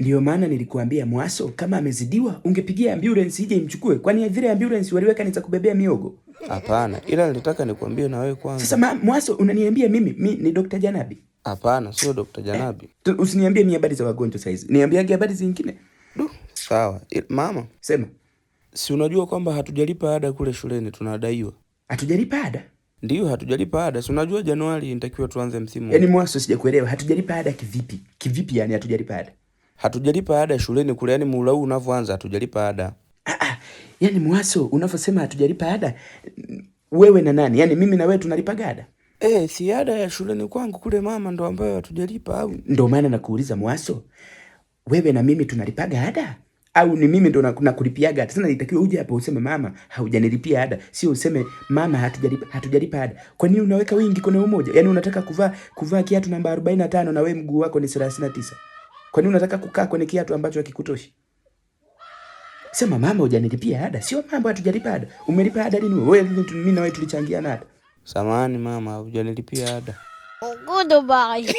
Ndio maana nilikuambia Mwaso, kama amezidiwa ungepigia ambulance ije imchukue. Kwani vile ambulance waliweka ni za kubebea miogo? Hapana, ila nilitaka nikwambie na wewe kwanza. Sasa Mwaso unaniambia mimi ni Dr. Janabi? Hapana, sio Dr. Janabi. Usiniambie mimi habari za wagonjwa saizi. Niambiage habari zingine. Sawa. Mama, sema. Si unajua kwamba hatujalipa ada kule shuleni, tunadaiwa. Hatujalipa ada? Ndio, hatujalipa ada. Si unajua Januari inatakiwa tuanze msimu. Yaani Mwaso sijakuelewa. Hatujalipa ada kivipi? Kivipi yani hatujalipa ada? Hatujalipa ada shuleni kule, yani muhula huu unavyoanza hatujalipa ada. Yaani Mwaso unavyosema hatujalipa ada, wewe na nani? Yaani mimi na wewe tunalipa ada? Si ada ya shuleni kwangu kule mama ndo ambayo hatujalipa au? Ndio maana nakuuliza Mwaso, wewe na mimi tunalipaga ada? Au ni mimi ndo nakulipiaga ada? Sasa nitakiwa uje hapo useme mama haujanilipia ada, sio useme mama hatujalipa ada. Kwa nini unaweka wingi kwenye umoja? Yaani unataka kuvaa kiatu namba 45 na wewe mguu wako ni 39. Kwa nini unataka kukaa kwenye kiatu ambacho hakikutoshi? Sema mama hujanilipia ada, sio mambo hatujalipa ada. Umelipa ada lini wewe? Mimi na wewe tulichangia ada. Samahani mama, hujanilipia ada. Goodbye.